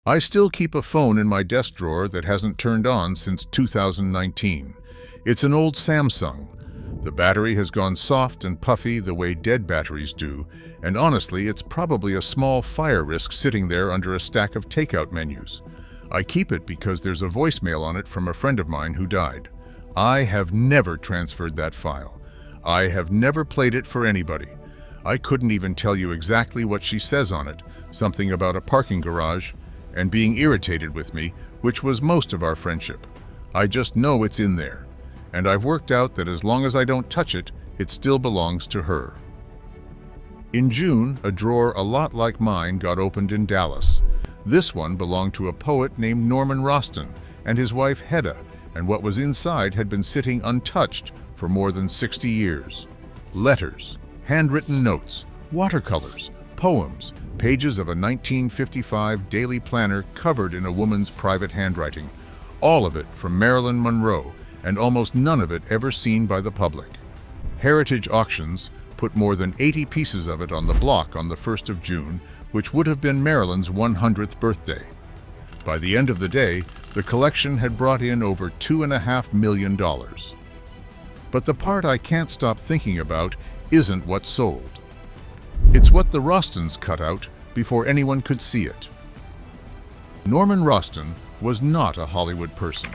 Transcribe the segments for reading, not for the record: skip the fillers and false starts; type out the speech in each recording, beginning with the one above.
I still keep a phone in my desk drawer that hasn't turned on since 2019. It's an old Samsung. The battery has gone soft and puffy the way dead batteries do, and honestly, it's probably a small fire risk sitting there under a stack of takeout menus. I keep it because there's a voicemail on it from a friend of mine who died. I have never transferred that file. I have never played it for anybody. I couldn't even tell you exactly what she says on it, something about a parking garage and being irritated with me, which was most of our friendship. I just know it's in there, and I've worked out that as long as I don't touch it, it still belongs to her. In June, a drawer a lot like mine got opened in Dallas. This one belonged to a poet named Norman Rosten and his wife Hedda, and what was inside had been sitting untouched for more than 60 years. Letters, handwritten notes, watercolors, poems, pages of a 1955 daily planner covered in a woman's private handwriting. All of it from Marilyn Monroe, and almost none of it ever seen by the public. Heritage Auctions put more than 80 pieces of it on the block on the 1st of June, which would have been Marilyn's 100th birthday. By the end of the day, the collection had brought in over $2.5 million. But the part I can't stop thinking about isn't what sold. It's what the Rostens cut out before anyone could see it. Norman Rosten was not a Hollywood person.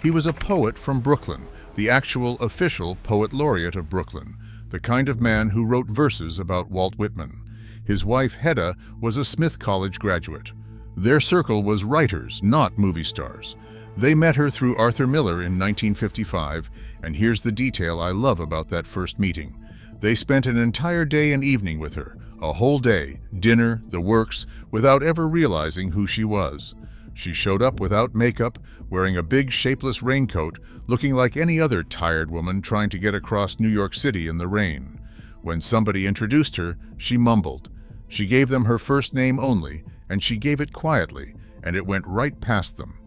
He was a poet from Brooklyn, the actual official poet laureate of Brooklyn, the kind of man who wrote verses about Walt Whitman. His wife Hedda was a Smith College graduate. Their circle was writers, not movie stars. They met her through Arthur Miller in 1955, and here's the detail I love about that first meeting. They spent an entire day and evening with her, a whole day, dinner, the works, without ever realizing who she was. She showed up without makeup, wearing a big shapeless raincoat, looking like any other tired woman trying to get across New York City in the rain. When somebody introduced her, she mumbled. She gave them her first name only, and she gave it quietly, and it went right past them.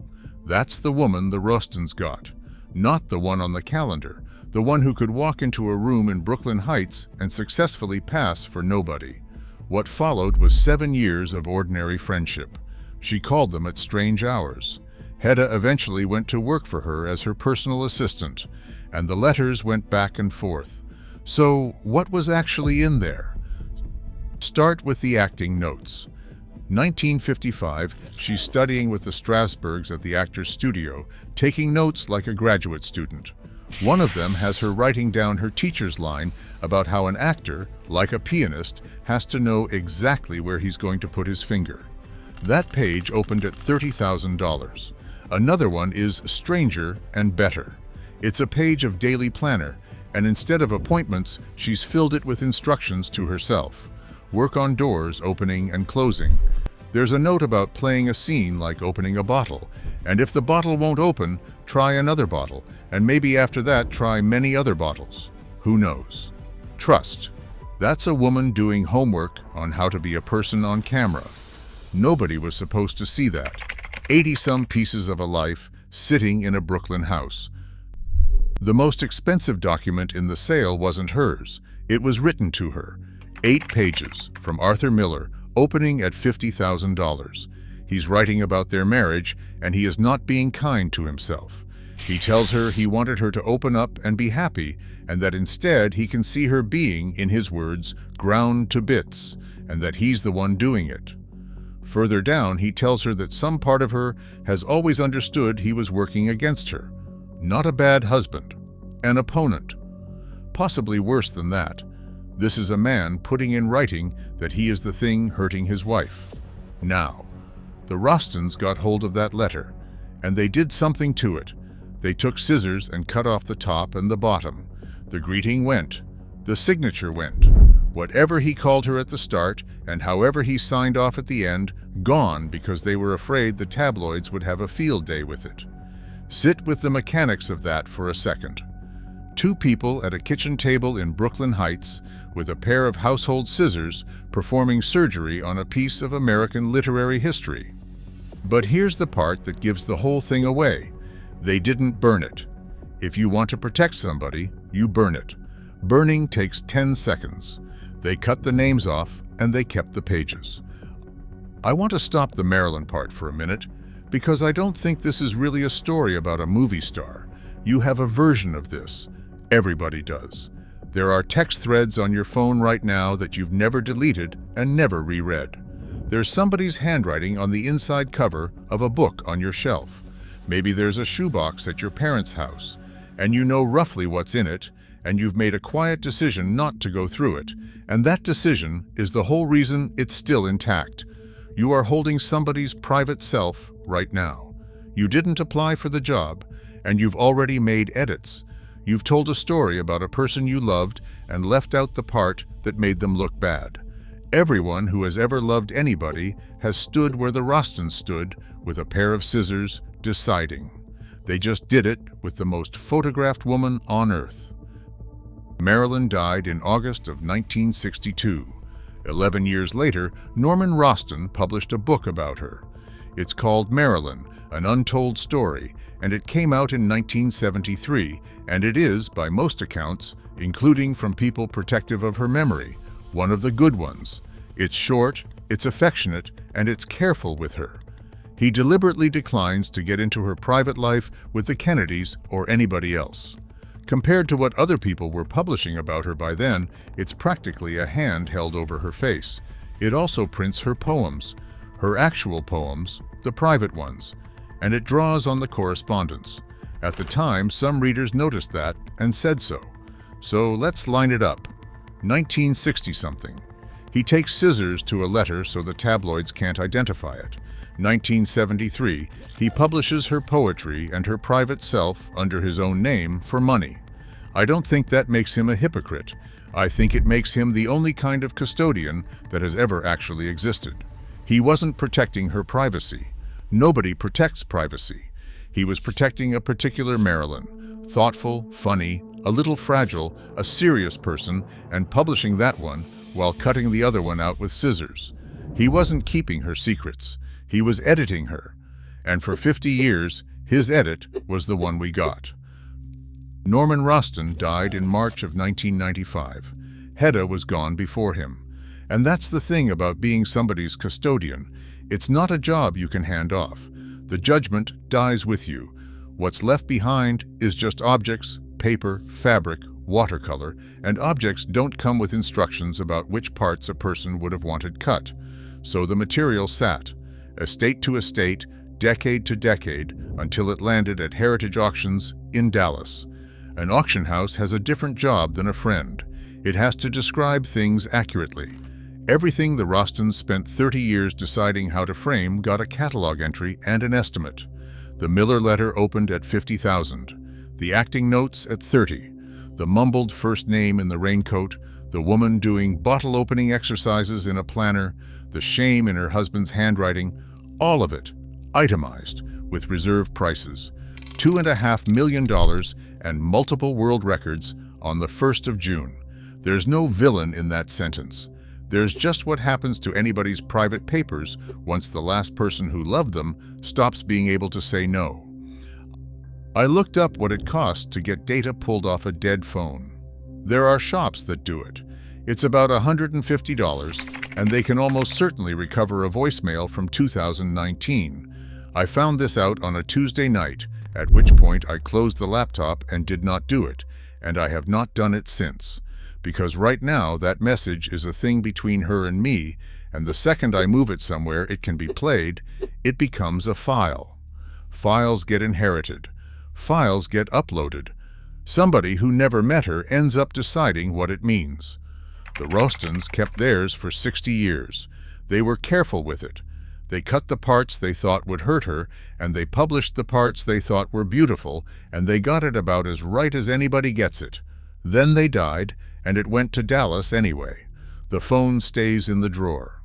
That's the woman the Rostens got, not the one on the calendar, the one who could walk into a room in Brooklyn Heights and successfully pass for nobody. What followed was 7 years of ordinary friendship. She called them at strange hours. Hedda eventually went to work for her as her personal assistant, and the letters went back and forth. So, what was actually in there? Start with the acting notes. 1955, she's studying with the Strasbergs at the Actors Studio, taking notes like a graduate student. One of them has her writing down her teacher's line about how an actor, like a pianist, has to know exactly where he's going to put his finger. That page opened at $30,000. Another one is Stranger and Better. It's a page of daily planner, and instead of appointments, she's filled it with instructions to herself. Work on doors opening and closing. There's a note about playing a scene like opening a bottle, and if the bottle won't open, try another bottle, and maybe after that try many other bottles. Who knows? Trust. That's a woman doing homework on how to be a person on camera. Nobody was supposed to see that. 80-some pieces of a life sitting in a Brooklyn house. The most expensive document in the sale wasn't hers. It was written to her. 8 pages, from Arthur Miller, opening at $50,000. He's writing about their marriage, and he is not being kind to himself. He tells her he wanted her to open up and be happy, and that instead he can see her being, in his words, ground to bits, and that he's the one doing it. Further down, he tells her that some part of her has always understood he was working against her. Not a bad husband. An opponent. Possibly worse than that. This is a man putting in writing that he is the thing hurting his wife. Now, the Rostens got hold of that letter, and they did something to it. They took scissors and cut off the top and the bottom. The greeting went. The signature went. Whatever he called her at the start, and however he signed off at the end, gone because they were afraid the tabloids would have a field day with it. Sit with the mechanics of that for a second. 2 people at a kitchen table in Brooklyn Heights with a pair of household scissors performing surgery on a piece of American literary history. But here's the part that gives the whole thing away. They didn't burn it. If you want to protect somebody, you burn it. Burning takes 10 seconds. They cut the names off and they kept the pages. I want to stop the Marilyn part for a minute, because I don't think this is really a story about a movie star. You have a version of this. Everybody does. There are text threads on your phone right now that you've never deleted and never reread. There's somebody's handwriting on the inside cover of a book on your shelf. Maybe there's a shoebox at your parents' house, and you know roughly what's in it, and you've made a quiet decision not to go through it, and that decision is the whole reason it's still intact. You are holding somebody's private self right now. You didn't apply for the job, and you've already made edits. You've told a story about a person you loved and left out the part that made them look bad. Everyone who has ever loved anybody has stood where the Rostens stood with a pair of scissors, deciding. They just did it with the most photographed woman on earth. Marilyn died in August of 1962. 11 years later, Norman Rosten published a book about her. It's called Marilyn, An Untold Story, and it came out in 1973, and it is, by most accounts, including from people protective of her memory, one of the good ones. It's short, it's affectionate, and it's careful with her. He deliberately declines to get into her private life with the Kennedys or anybody else. Compared to what other people were publishing about her by then, it's practically a hand held over her face. It also prints her poems, her actual poems, the private ones, and it draws on the correspondence. At the time, some readers noticed that and said so. So let's line it up. 1960-something. He takes scissors to a letter so the tabloids can't identify it. 1973, he publishes her poetry and her private self under his own name for money. I don't think that makes him a hypocrite. I think it makes him the only kind of custodian that has ever actually existed. He wasn't protecting her privacy. Nobody protects privacy. He was protecting a particular Marilyn, thoughtful, funny, a little fragile, a serious person, and publishing that one while cutting the other one out with scissors. He wasn't keeping her secrets. He was editing her, and for 50 years, his edit was the one we got. Norman Rosten died in March of 1995. Hedda was gone before him. And that's the thing about being somebody's custodian. It's not a job you can hand off. The judgment dies with you. What's left behind is just objects, paper, fabric, watercolor, and objects don't come with instructions about which parts a person would have wanted cut. So the material sat, estate to estate, decade to decade, until it landed at Heritage Auctions in Dallas. An auction house has a different job than a friend. It has to describe things accurately. Everything the Rostens spent 30 years deciding how to frame got a catalog entry and an estimate. The Miller letter opened at $50,000, the acting notes at $30,000, the mumbled first name in the raincoat, the woman doing bottle-opening exercises in a planner, the shame in her husband's handwriting, all of it, itemized, with reserve prices. $2.5 million and multiple world records on the 1st of June. There's no villain in that sentence. There's just what happens to anybody's private papers once the last person who loved them stops being able to say no. I looked up what it costs to get data pulled off a dead phone. There are shops that do it. It's about $150, and they can almost certainly recover a voicemail from 2019. I found this out on a Tuesday night, at which point I closed the laptop and did not do it, and I have not done it since. Because right now that message is a thing between her and me, and the second I move it somewhere it can be played, it becomes a file. Files get inherited. Files get uploaded. Somebody who never met her ends up deciding what it means. The Rostens kept theirs for 60 years. They were careful with it. They cut the parts they thought would hurt her, and they published the parts they thought were beautiful, and they got it about as right as anybody gets it. Then they died, and it went to Dallas anyway. The phone stays in the drawer.